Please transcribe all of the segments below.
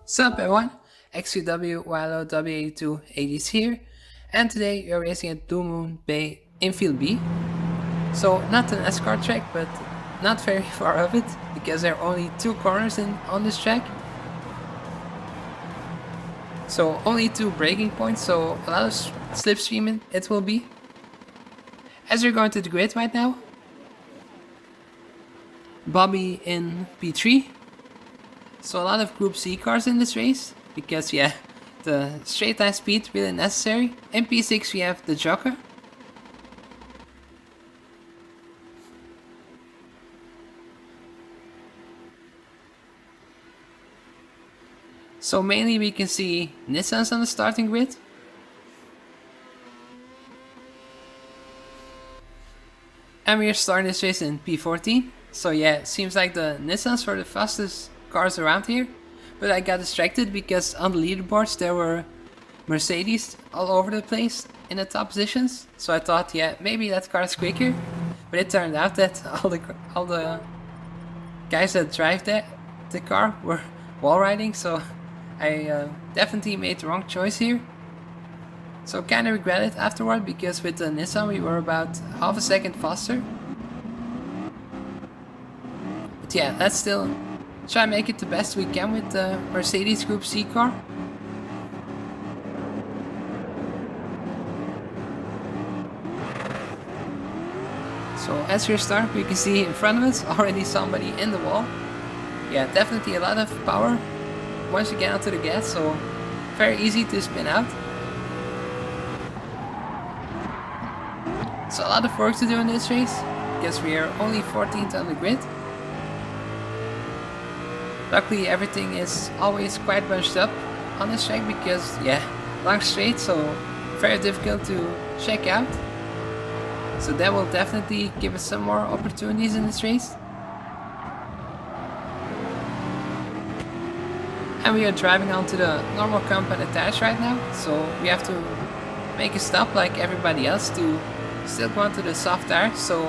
Sup everyone, XUW Wilo W8280s here, and today we are racing at Blue Moon Bay Infield B. So not an NASCAR track, but not very far of it, because there are only two corners on this track. So only two braking points, so a lot of slipstreaming it will be. As we're going to the grid right now, Bobby in P3. So a lot of Group C cars in this race, because yeah, the straight line speed really necessary. In P6 we have the Joker. So mainly we can see Nissans on the starting grid. And we are starting this race in P14. So yeah, it seems like the Nissans were the fastest cars around here. But I got distracted because on the leaderboards there were Mercedes all over the place in the top positions. So I thought, yeah, maybe that car is quicker. But it turned out that all the guys that drive the car were wall riding. So I definitely made the wrong choice here. So kinda regret it afterward, because with the Nissan we were about half a second faster. But yeah, let's still try and make it the best we can with the Mercedes Group C car. So as we're starting, we can see in front of us already somebody in the wall. Yeah, definitely a lot of power once you get onto the gas, so very easy to spin out. So a lot of work to do in this race, because we are only 14th on the grid. Luckily everything is always quite bunched up on this track, because yeah, long straight, so very difficult to check out. So that will definitely give us some more opportunities in this race. And we are driving onto the normal compound tires right now, so we have to make a stop like everybody else to still go onto the soft tires. So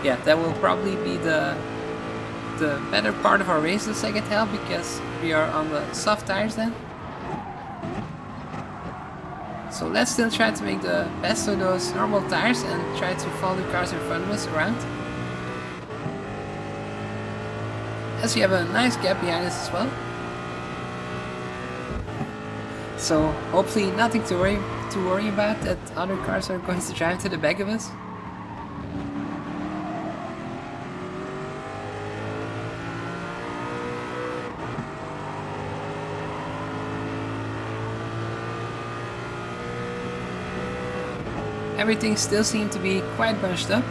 yeah, that will probably be the better part of our race the second half, because we are on the soft tires then. So let's still try to make the best of those normal tires and try to follow the cars in front of us around. As we have a nice gap behind us as well. So hopefully nothing to worry about, that other cars are going to drive to the back of us. Everything still seems to be quite bunched up.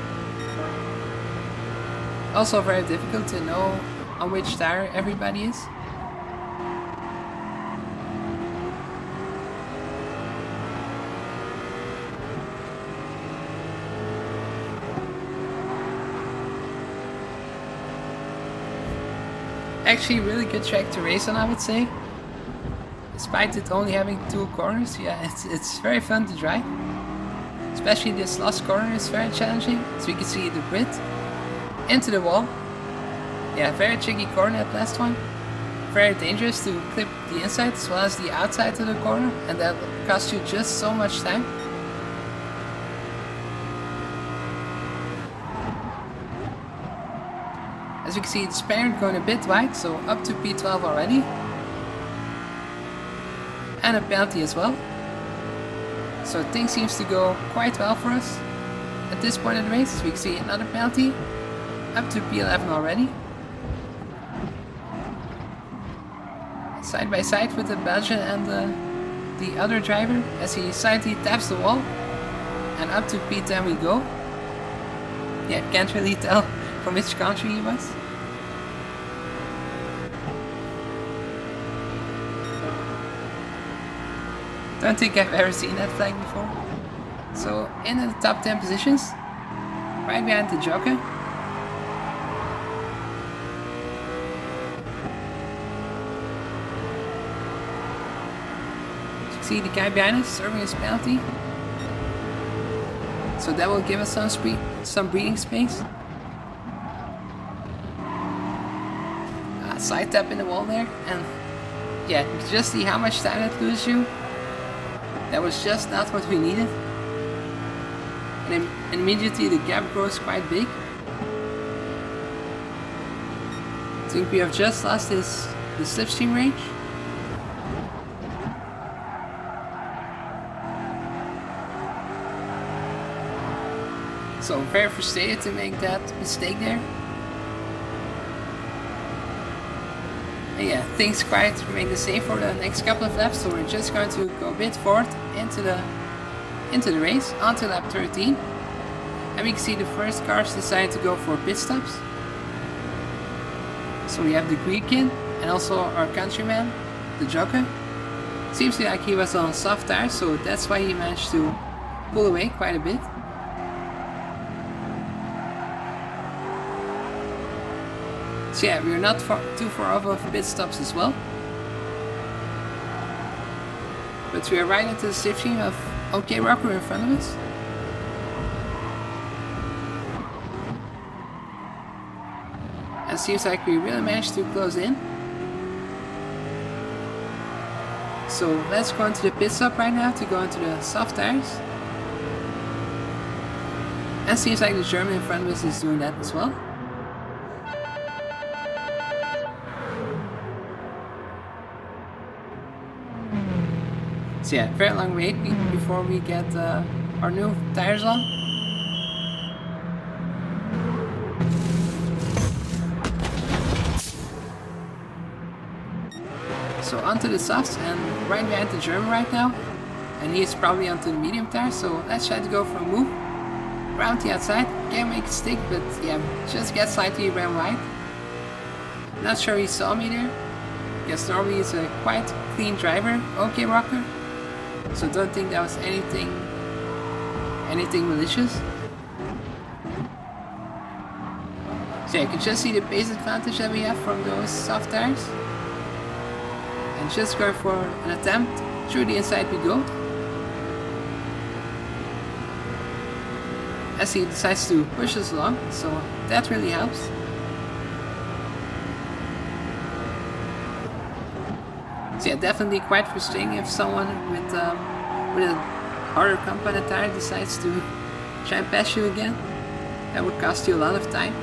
Also very difficult to know on which tire everybody is. Actually really good track to race on, I would say. Despite it only having two corners, yeah, it's very fun to drive. Especially this last corner is very challenging, so you can see the grid into the wall. Yeah, very tricky corner that last one. Very dangerous to clip the inside as well as the outside of the corner, and that costs you just so much time. As you can see, it's parent going a bit wide, so up to P12 already. And a penalty as well. So things seems to go quite well for us at this point in the race. As we can see, another penalty, up to P11 already. Side by side with the Belgian and the other driver, as he slightly taps the wall. And up to P10 we go. Yeah, can't really tell from which country he was. Don't think I've ever seen that flag before. So in the top 10 positions, right behind the Joker. As you can see, the guy behind us serving his penalty. So that will give us some breathing space. Side tap in the wall there, and yeah, you can just see how much time that loses you. That was just not what we needed. And immediately the gap grows quite big. I think we have just lost the slipstream range. So very frustrated to make that mistake there. And yeah, things quite remain the same for the next couple of laps, so we're just going to go a bit forward into the race onto lap 13. And we can see the first cars decided to go for pit stops. So we have the Gr.1 and also our countryman, the Joker. Seems like he was on soft tires, so that's why he managed to pull away quite a bit. So yeah, we're not too far off of pit stops as well. But we are right into the slipstream of OK Rocker in front of us. And it seems like we really managed to close in. So let's go into the pit stop right now to go into the soft tires. And it seems like the German in front of us is doing that as well. So yeah, very long wait before we get our new tires on. So onto the softs and right behind the German right now. And he's probably onto the medium tires, so let's try to go for a move. Around the outside, can't make it stick, but yeah, just get slightly ran wide. Not sure he saw me there. Guess normally he's a quite clean driver, OK Rocker. So don't think that was anything malicious. So yeah, you can just see the pace advantage that we have from those soft tires. And just go for an attempt. Through the inside we go. As he decides to push us along, so that really helps. So yeah, definitely quite frustrating if someone with a harder compounded tire decides to try and pass you again. That would cost you a lot of time.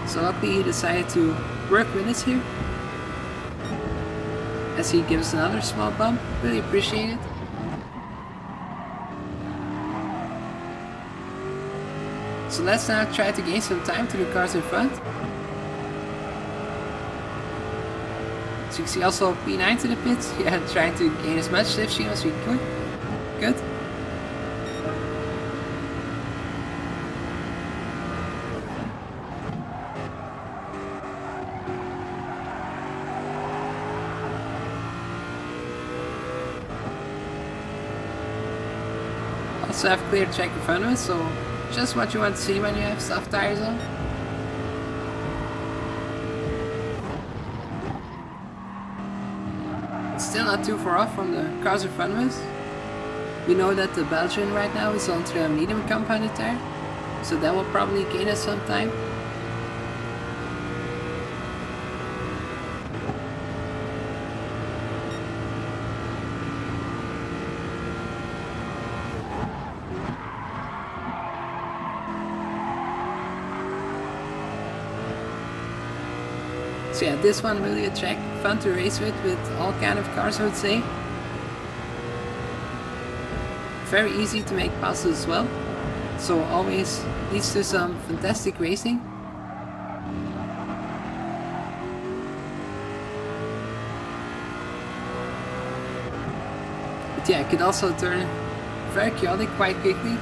So luckily he decided to work with us here. As he gives another small bump, really appreciate it. So let's now try to gain some time to the cars in front. So you can see also P9 to the pits, yeah, trying to gain as much slipstream as we could. Good. Also have clear track in front of us, so just what you want to see when you have soft tires on. Still not too far off from the cars in front of us. We know that the Belgian right now is onto a medium compounded tire, so that will probably gain us some time. So yeah, this one really a track, fun to race with all kind of cars, I would say. Very easy to make passes as well, so always leads to some fantastic racing. But yeah, it could also turn very chaotic quite quickly.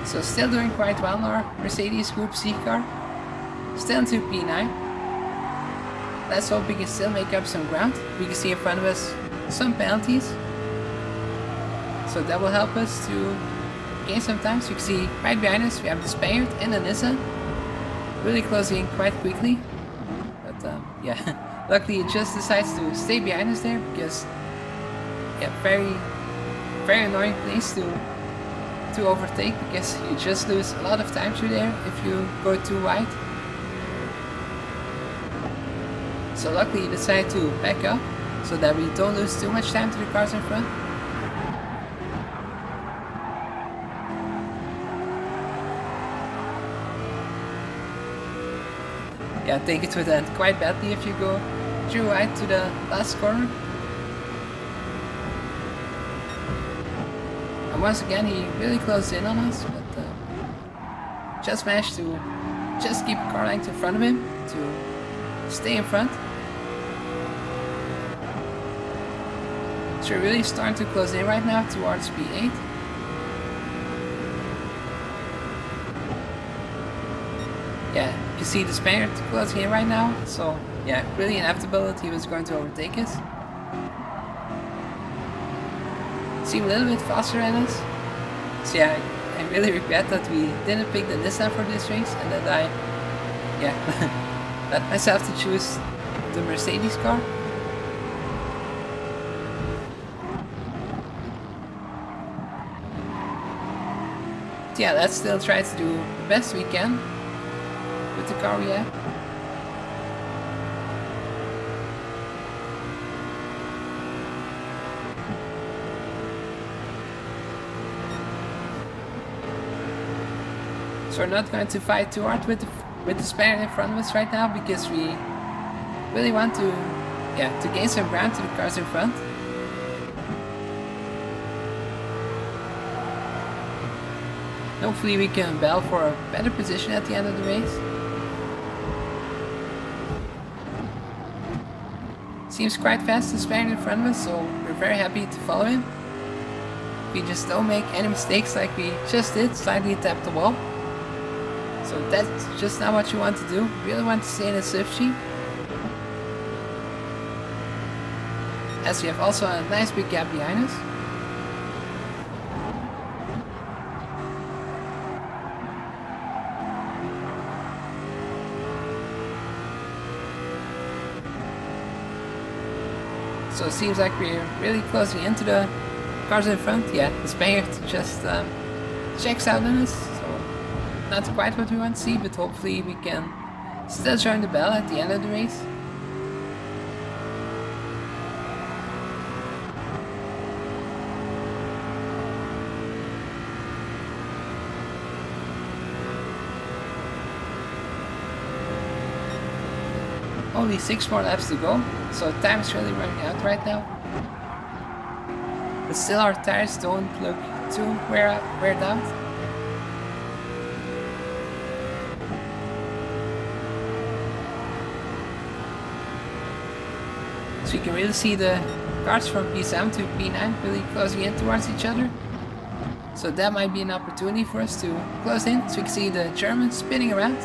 So still doing quite well in our Mercedes Group C car. Still into P9. Let's hope we can still make up some ground. We can see in front of us some penalties. So that will help us to gain some time. So you can see right behind us we have the Spaniard and the Nissan. Really closing in quite quickly. But yeah, luckily it just decides to stay behind us there because yeah, very annoying place to to overtake because you just lose a lot of time through there if you go too wide. So luckily you decide to back up so that we don't lose too much time to the cars in front. Yeah, I think it would end quite badly if you go too wide to the last corner. And once again he really closed in on us, but just managed to just keep a car length in front of him to stay in front. So we're really starting to close in right now towards P8. Yeah, you can see the Spaniard closing in right now, so yeah, really inevitable that he was going to overtake us. Seemed a little bit faster than us. So yeah, I really regret that we didn't pick the Nissan for this race and that I, yeah, let myself to choose the Mercedes car. But yeah, let's still try to do the best we can with the car we have. So we're not going to fight too hard with the Spaniard in front of us right now because we really want to, yeah, to gain some ground to the cars in front. Hopefully we can battle for a better position at the end of the race. Seems quite fast, the Spaniard in front of us, so we're very happy to follow him. We just don't make any mistakes like we just did, slightly tap the wall. So that's just not what you want to do. You really want to stay in a swift Jeep. As we have also a nice big gap behind us. So it seems like we're really closing into the cars in front. Yeah, the Spaniard just checks out on us. So not quite what we want to see, but hopefully we can still join the bell at the end of the race. Only 6 more laps to go, so time is really running out right now. But still our tires don't look too wear out. So you can really see the cars from P7 to P9 really closing in towards each other. So that might be an opportunity for us to close in, so you can see the German spinning around.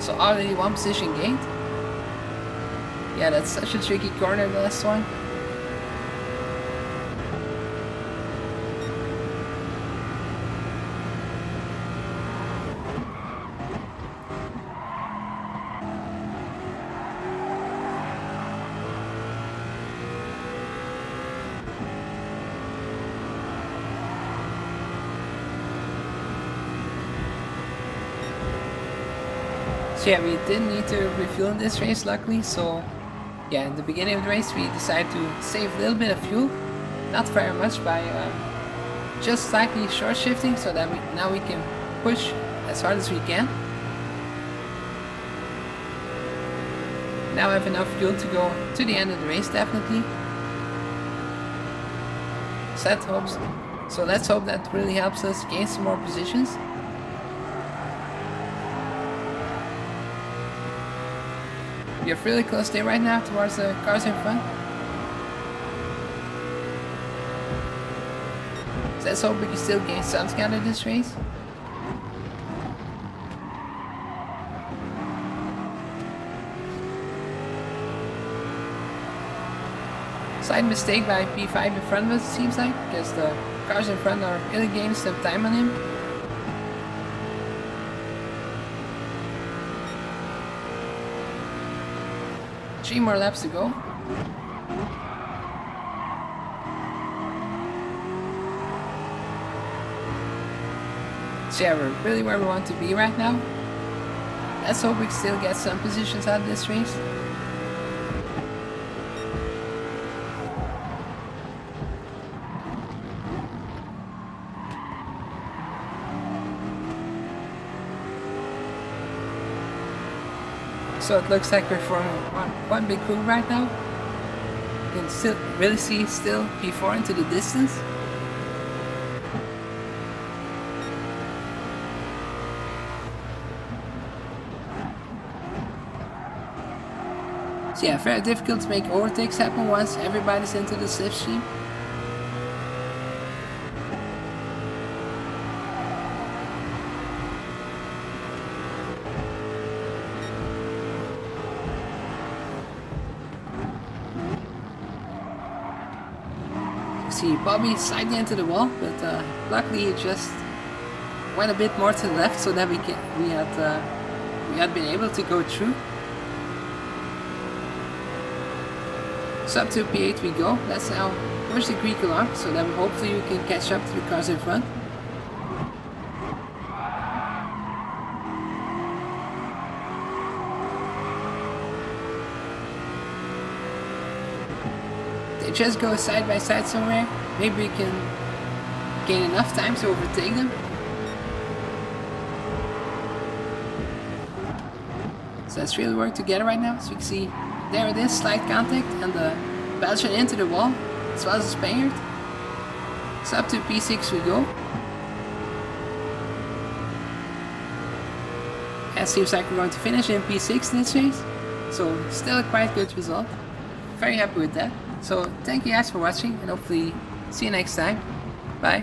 So already 1 position gained. Yeah, that's such a tricky corner, the last one. So yeah, we didn't need to refuel in this race, luckily. So yeah, in the beginning of the race we decided to save a little bit of fuel, not very much, by just slightly short shifting, so that now we can push as hard as we can. Now I have enough fuel to go to the end of the race, definitely. So let's hope that really helps us gain some more positions. We are really close there right now towards the cars in front. So let's hope we can still gain some ground in this race. Slight mistake by P5 in front of us, it seems like, because the cars in front are really gaining some time on him. Three more laps to go. So yeah, we're really where we want to be right now. Let's hope we can still get some positions out of this race. So it looks like we're forming one big group right now. You can still really see still P4 into the distance. So yeah, very difficult to make overtakes happen once everybody's into the slipstream. See Bobby slightly into the wall, but luckily he just went a bit more to the left so that we had been able to go through. So up to P8 we go. Let's now push the Greek along so that hopefully we can catch up to the cars in front. They just go side by side somewhere. Maybe we can gain enough time to overtake them. So let's really work together right now. So you can see there it is, slight contact, and the Belgian into the wall, as well as the Spaniard. So up to P6 we go. And it seems like we're going to finish in P6 in this race. So still a quite good result. Very happy with that. So thank you guys for watching, and hopefully see you next time. Bye.